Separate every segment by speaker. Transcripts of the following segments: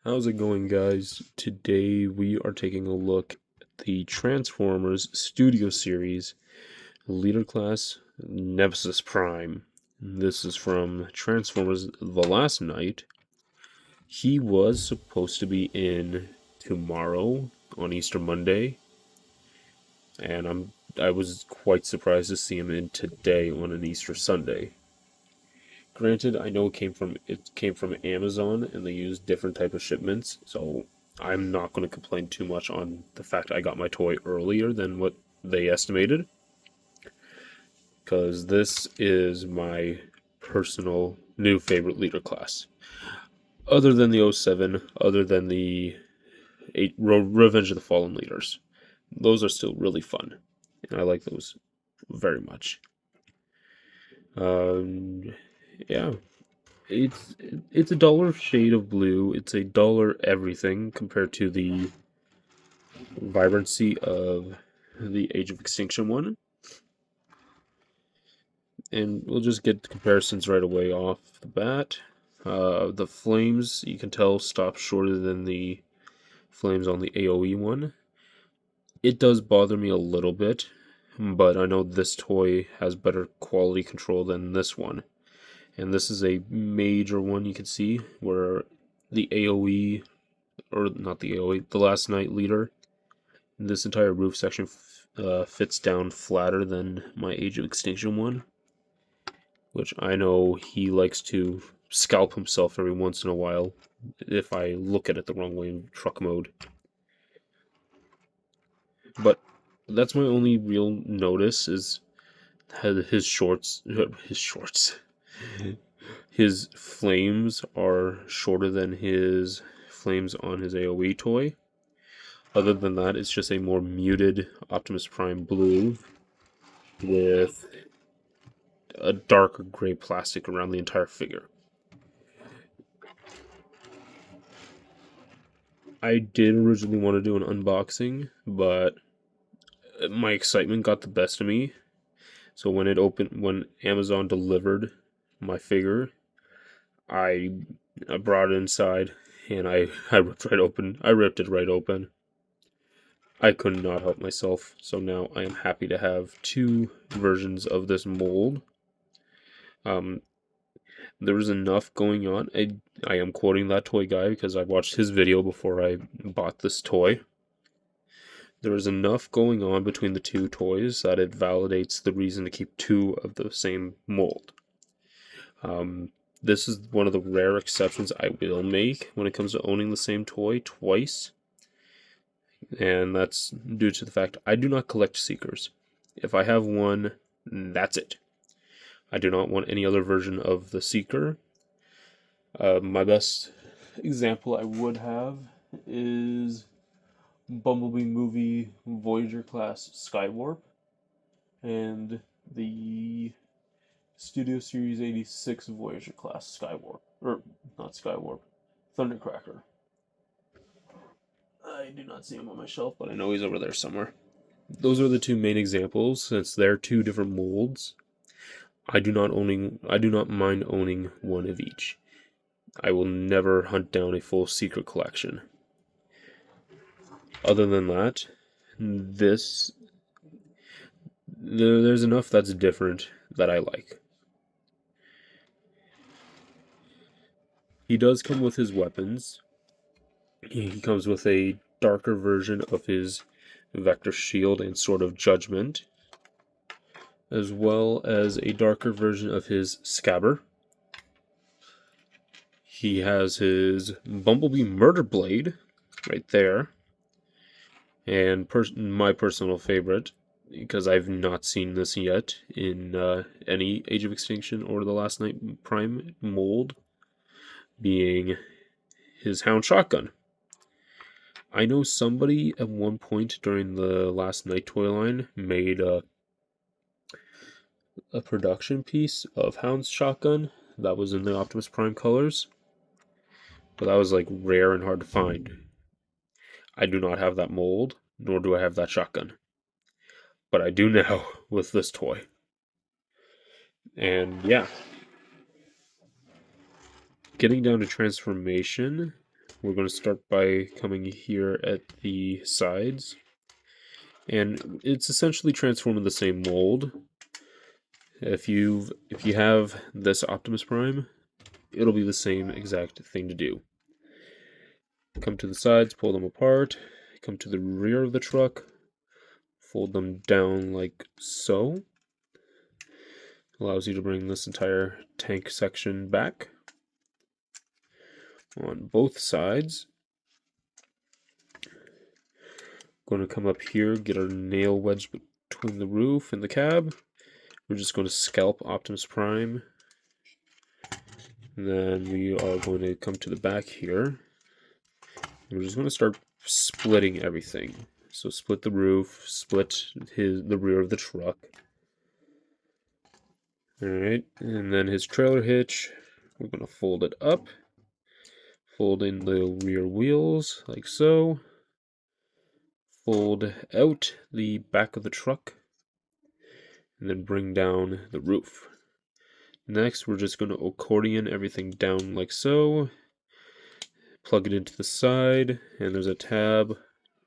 Speaker 1: How's it going, guys? Today we are taking a look at the Transformers Studio Series Leader Class Nemesis Prime. This is from Transformers The Last Night. He was supposed to be in tomorrow on Easter Monday, and I was quite surprised to see him in today on an Easter Sunday. Granted, I know it came from Amazon and they use different type of shipments, so I'm not going to complain too much on the fact I got my toy earlier than what they estimated, because this is my personal new favorite leader class. Other than the '07, other than the Revenge of the Fallen Leaders. Those are still really fun, and I like those very much. Yeah, it's a duller shade of blue. It's a duller everything compared to the vibrancy of the Age of Extinction one. And we'll just get comparisons right away off the bat. The flames, you can tell, stop shorter than the flames on the AoE one. It does bother me a little bit, but I know this toy has better quality control than this one. And this is a major one you can see where the AoE, or not the AoE, the Last Night Leader, this entire roof section fits down flatter than my Age of Extinction one, which I know he likes to scalp himself every once in a while if I look at it the wrong way in truck mode. But that's my only real notice is his shorts. His flames are shorter than his flames on his AoE toy. Other than that, it's just a more muted Optimus Prime blue with a darker gray plastic around the entire figure. I did originally want to do an unboxing, but my excitement got the best of me. So when Amazon delivered my figure, I brought it inside and I ripped it right open. I could not help myself. So now I am happy to have two versions of this mold. There was enough going on. I am quoting that toy guy because I watched his video before I bought this toy. There was enough going on between the two toys that it validates the reason to keep two of the same mold. This is one of the rare exceptions I will make when it comes to owning the same toy twice. And that's due to the fact I do not collect Seekers. If I have one, that's it. I do not want any other version of the Seeker. My best example I would have is Bumblebee movie Voyager class Skywarp and the Studio Series 86 Voyager class Skywarp. Or, not Skywarp, Thundercracker. I do not see him on my shelf, but I know he's over there somewhere. Those are the two main examples, since they're two different molds. I do not mind owning one of each. I will never hunt down a full secret collection. Other than that, there's enough that's different that I like. He does come with his weapons. He comes with a darker version of his Vector Shield and Sword of Judgment, as well as a darker version of his Scabber. He has his Bumblebee Murder Blade right there, and my personal favorite, because I've not seen this yet in any Age of Extinction or the Last Night Prime mold, being his Hound Shotgun. I know somebody at one point during the Last Night toy line made a production piece of Hound's Shotgun that was in the Optimus Prime colors, but that was like rare and hard to find. I do not have that mold, nor do I have that shotgun, but I do now with this toy. And yeah, getting down to transformation, we're going to start by coming here at the sides. And it's essentially transforming the same mold. If you have this Optimus Prime, it'll be the same exact thing to do. Come to the sides, pull them apart, come to the rear of the truck, fold them down like so. Allows you to bring this entire tank section back on both sides. Going to come up here, get our nail wedge between the roof and the cab. We're just going to scalp Optimus Prime. And then we are going to come to the back here. We're just going to start splitting everything. So split the roof, split the rear of the truck. Alright, and then his trailer hitch, we're going to fold it up. Fold in the rear wheels, like so. Fold out the back of the truck. And then bring down the roof. Next, we're just going to accordion everything down like so. Plug it into the side, and there's a tab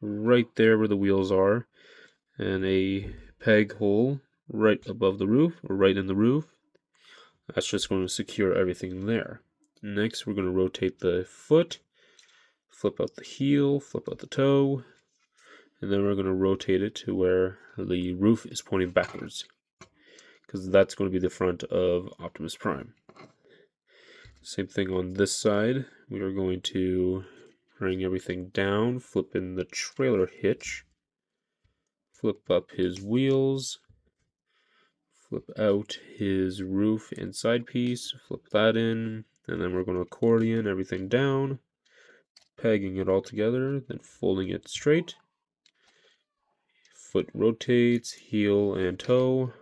Speaker 1: right there where the wheels are, and a peg hole right above the roof, or right in the roof. That's just going to secure everything there. Next, we're going to rotate the foot, flip out the heel, flip out the toe, and then we're going to rotate it to where the roof is pointing backwards, because that's going to be the front of Optimus Prime. Same thing on this side. We are going to bring everything down, flip in the trailer hitch, flip up his wheels, flip out his roof and side piece, flip that in, and then we're going to accordion everything down, pegging it all together, then folding it straight. Foot rotates, heel and toe,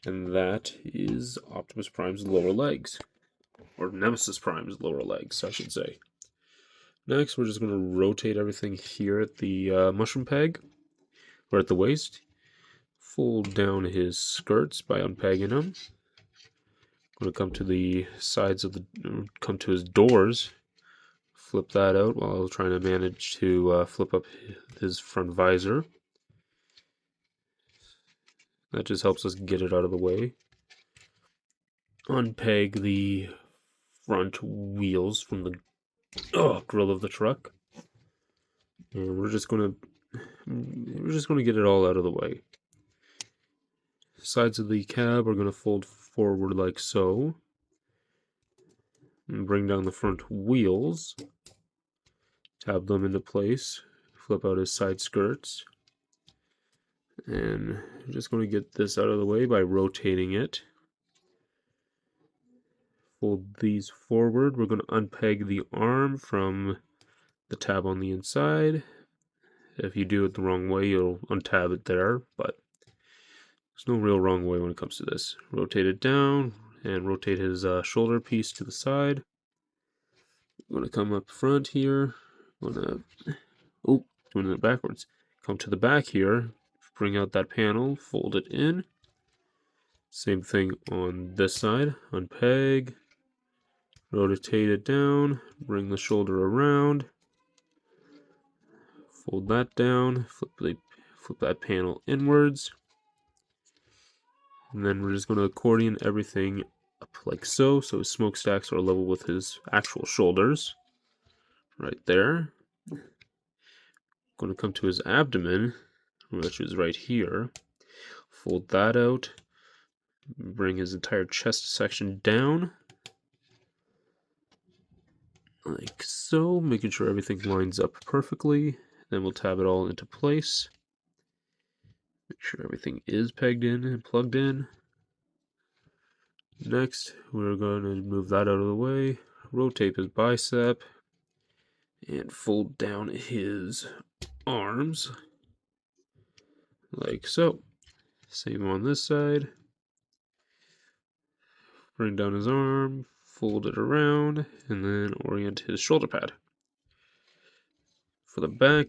Speaker 1: and that is Optimus Prime's lower legs, or Nemesis Prime's lower legs, I should say. Next, we're just going to rotate everything here at the mushroom peg, or at the waist. Fold down his skirts by unpegging them. Going to come to the sides of come to his doors. Flip that out while trying to manage to flip up his front visor. That just helps us get it out of the way. Unpeg the front wheels from the grill of the truck. And we're just going to get it all out of the way. Sides of the cab are going to fold forward like so. And bring down the front wheels. Tab them into place. Flip out his side skirts. And I'm just going to get this out of the way by rotating it. Fold these forward. We're going to unpeg the arm from the tab on the inside. If you do it the wrong way, you'll untab it there, but there's no real wrong way when it comes to this. Rotate it down and rotate his shoulder piece to the side. I'm going to come up front here. Doing it backwards. Come to the back here. Bring out that panel. Fold it in. Same thing on this side. Unpeg. Rotate it down. Bring the shoulder around. Fold that down. Flip that panel inwards. And then we're just going to accordion everything up like so his smokestacks are level with his actual shoulders. Right there. Going to come to his abdomen, which is right here. Fold that out. Bring his entire chest section down. Like so, making sure everything lines up perfectly. Then we'll tab it all into place. Make sure everything is pegged in and plugged in. Next, we're going to move that out of the way. Rotate his bicep. And fold down his arms. Like so. Same on this side. Bring down his arm. Fold it around. And then orient his shoulder pad. For the back,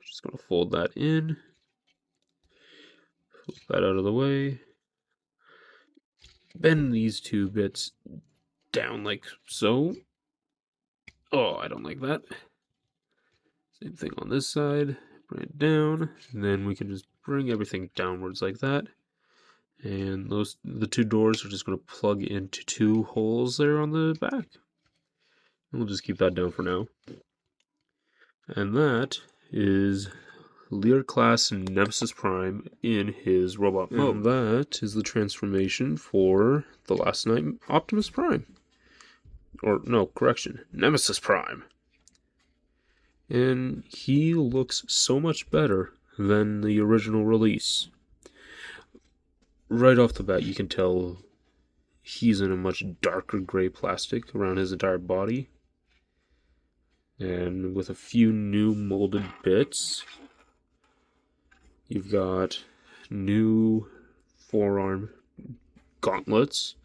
Speaker 1: just going to fold that in. Flip that out of the way. Bend these two bits down like so. Oh, I don't like that. Same thing on this side. Bring it down, and then we can just bring everything downwards like that. And the two doors are just going to plug into two holes there on the back. We'll just keep that down for now. And that is Lear class Nemesis Prime in his robot mode. And that is the transformation for the Last Night Optimus Prime. Or, no, correction, Nemesis Prime. And he looks so much better than the original release. Right off the bat, you can tell he's in a much darker gray plastic around his entire body. And with a few new molded bits, you've got new forearm gauntlets,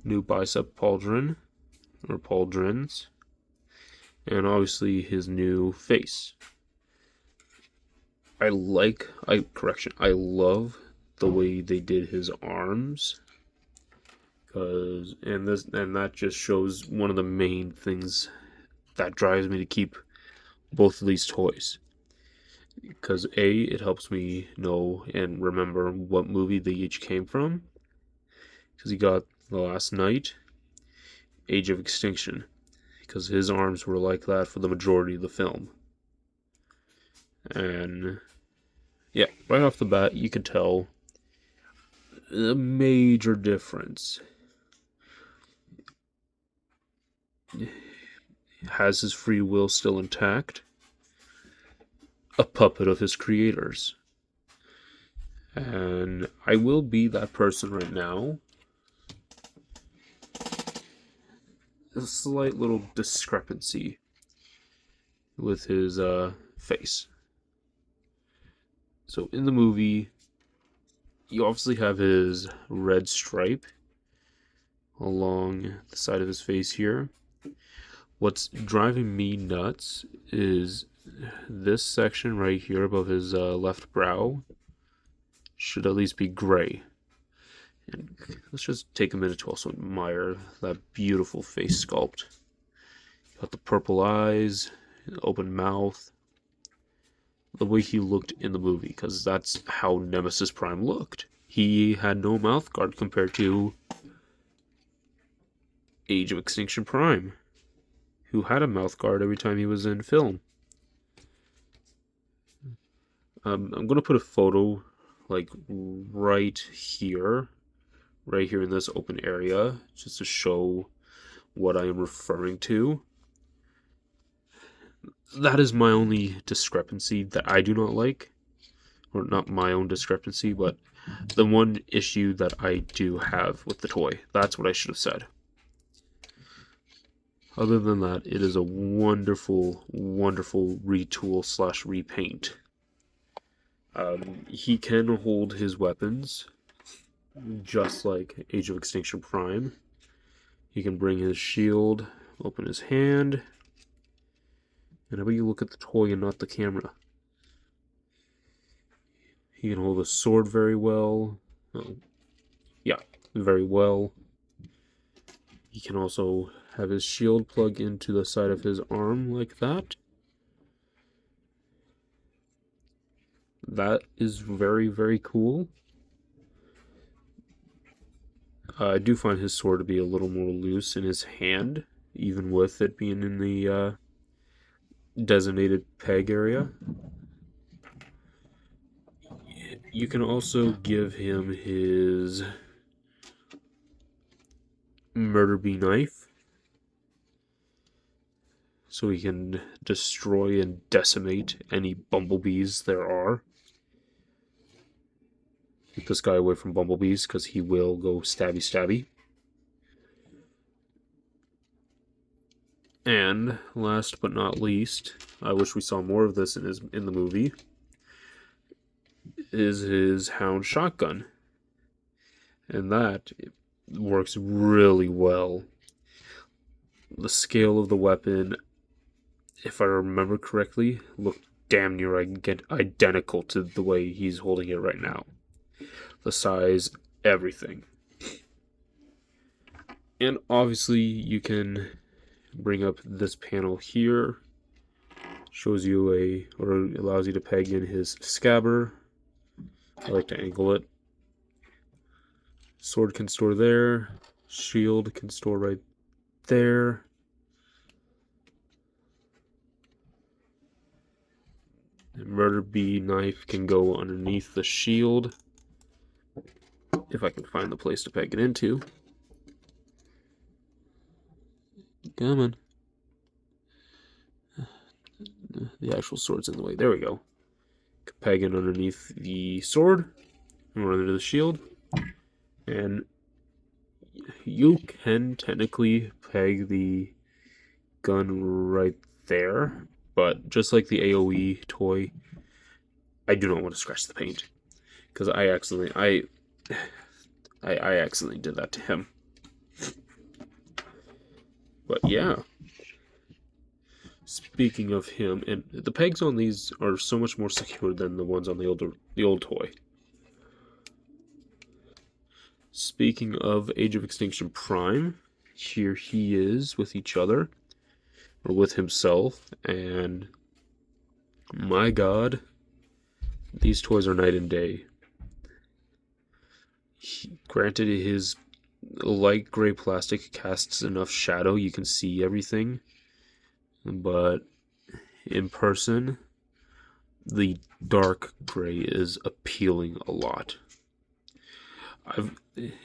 Speaker 1: new bicep pauldron, or pauldrons, and obviously his new face. I love the way they did his arms, and that just shows one of the main things that drives me to keep both of these toys. Because it helps me know and remember what movie they each came from. Because you got The Last Night, Age of Extinction, because his arms were like that for the majority of the film. And yeah, right off the bat, you could tell a major difference. Has his free will still intact. A puppet of his creators. And I will be that person right now. A slight little discrepancy with his face. So in the movie, you obviously have his red stripe along the side of his face here. What's driving me nuts is this section right here above his left brow should at least be gray. And let's just take a minute to also admire that beautiful face sculpt. Got the purple eyes, open mouth, the way he looked in the movie, because that's how Nemesis Prime looked. He had no mouth guard compared to Age of Extinction Prime, who had a mouth guard every time he was in film. I'm going to put a photo like right here in this open area, just to show what I am referring to. That is my only discrepancy that I do not like. Or not my own discrepancy, but the one issue that I do have with the toy. That's what I should have said. Other than that, it is a wonderful, wonderful retool / repaint. He can hold his weapons, just like Age of Extinction Prime. He can bring his shield, open his hand, and how about you look at the toy and not the camera? He can hold a sword very well. Oh, yeah, very well. He can also have his shield plug into the side of his arm like that. That is very, very cool. I do find his sword to be a little more loose in his hand, even with it being in the designated peg area. You can also give him his murder bee knife, so he can destroy and decimate any bumblebees there are. Keep this guy away from bumblebees, because he will go stabby stabby. And last but not least, I wish we saw more of this in the movie, is his Hound shotgun. And that works really well. The scale of the weapon, if I remember correctly, looked damn near identical to the way he's holding it right now. The size, everything. And obviously you can bring up this panel here. Shows you or allows you to peg in his scabbard. I like to angle it. Sword can store there. Shield can store right there. The murder bee knife can go underneath the shield, if I can find the place to peg it into. Come on. The actual sword's in the way. There we go. Can peg it underneath the sword and run into the shield. And you can technically peg the gun right there, but just like the AoE toy, I do not want to scratch the paint because I accidentally did that to him. But yeah, speaking of him, and the pegs on these are so much more secure than the ones on the old toy. Speaking of Age of Extinction Prime, here he is with each other, or with himself, and my god, these toys are night and day. Granted, his light gray plastic casts enough shadow you can see everything, but in person, the dark gray is appealing a lot.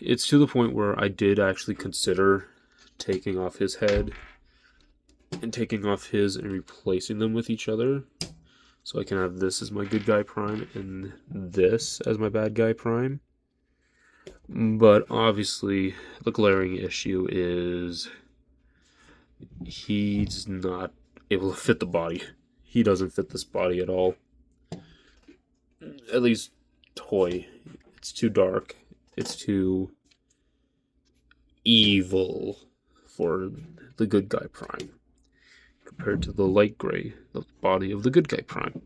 Speaker 1: It's to the point where I did actually consider taking off his head and taking off his and replacing them with each other, so I can have this as my good guy Prime and this as my bad guy Prime. But obviously the glaring issue is he's not able to fit the body. He doesn't fit this body at all. At least toy. It's too dark. It's too evil for the good guy Prime compared to the light gray, the body of the good guy Prime.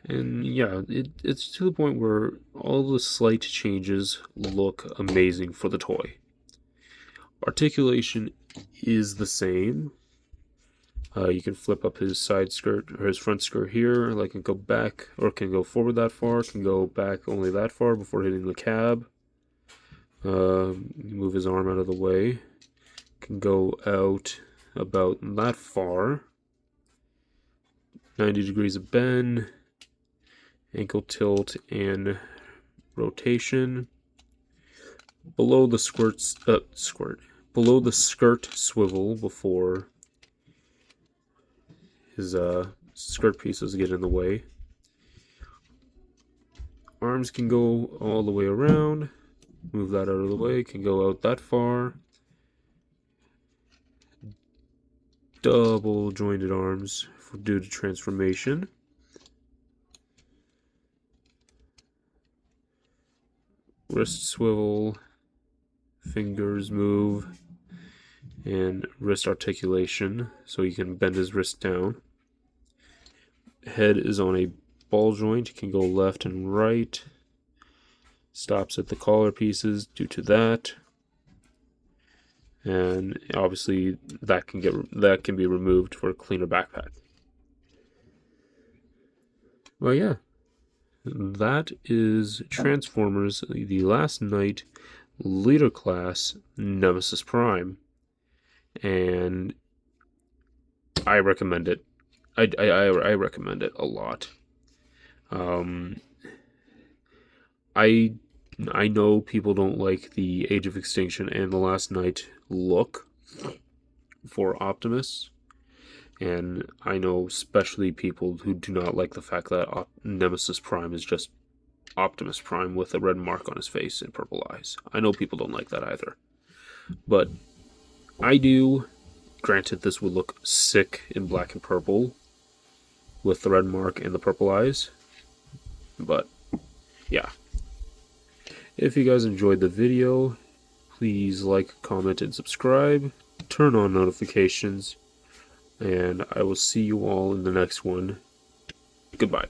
Speaker 1: And yeah, it's to the point where all the slight changes look amazing for the toy. Articulation is the same. You can flip up his side skirt or his front skirt here, like can go back or can go forward that far, can go back only that far before hitting the cab. Move his arm out of the way. Can go out about that far. 90 degrees of bend, ankle tilt, and rotation. Below the below the skirt swivel before his skirt pieces get in the way. Arms can go all the way around. Move that out of the way. Can go out that far. Double jointed arms due to transformation. Wrist swivel. Fingers move. And wrist articulation, so you can bend his wrist down. Head is on a ball joint, can go left and right. Stops at the collar pieces due to that. And obviously that can be removed for a cleaner backpack. Well, yeah, that is Transformers: The Last Knight Leader Class Nemesis Prime, and I recommend it. I recommend it a lot. I know people don't like the Age of Extinction and The Last Knight look for Optimus, and I know especially people who do not like the fact that Nemesis Prime is just Optimus Prime with a red mark on his face and purple eyes. I know people don't like that either, but I do. Granted, this would look sick in black and purple with the red mark and the purple eyes, but yeah. If you guys enjoyed the video, please like, comment, and subscribe. Turn on notifications, and I will see you all in the next one. Goodbye.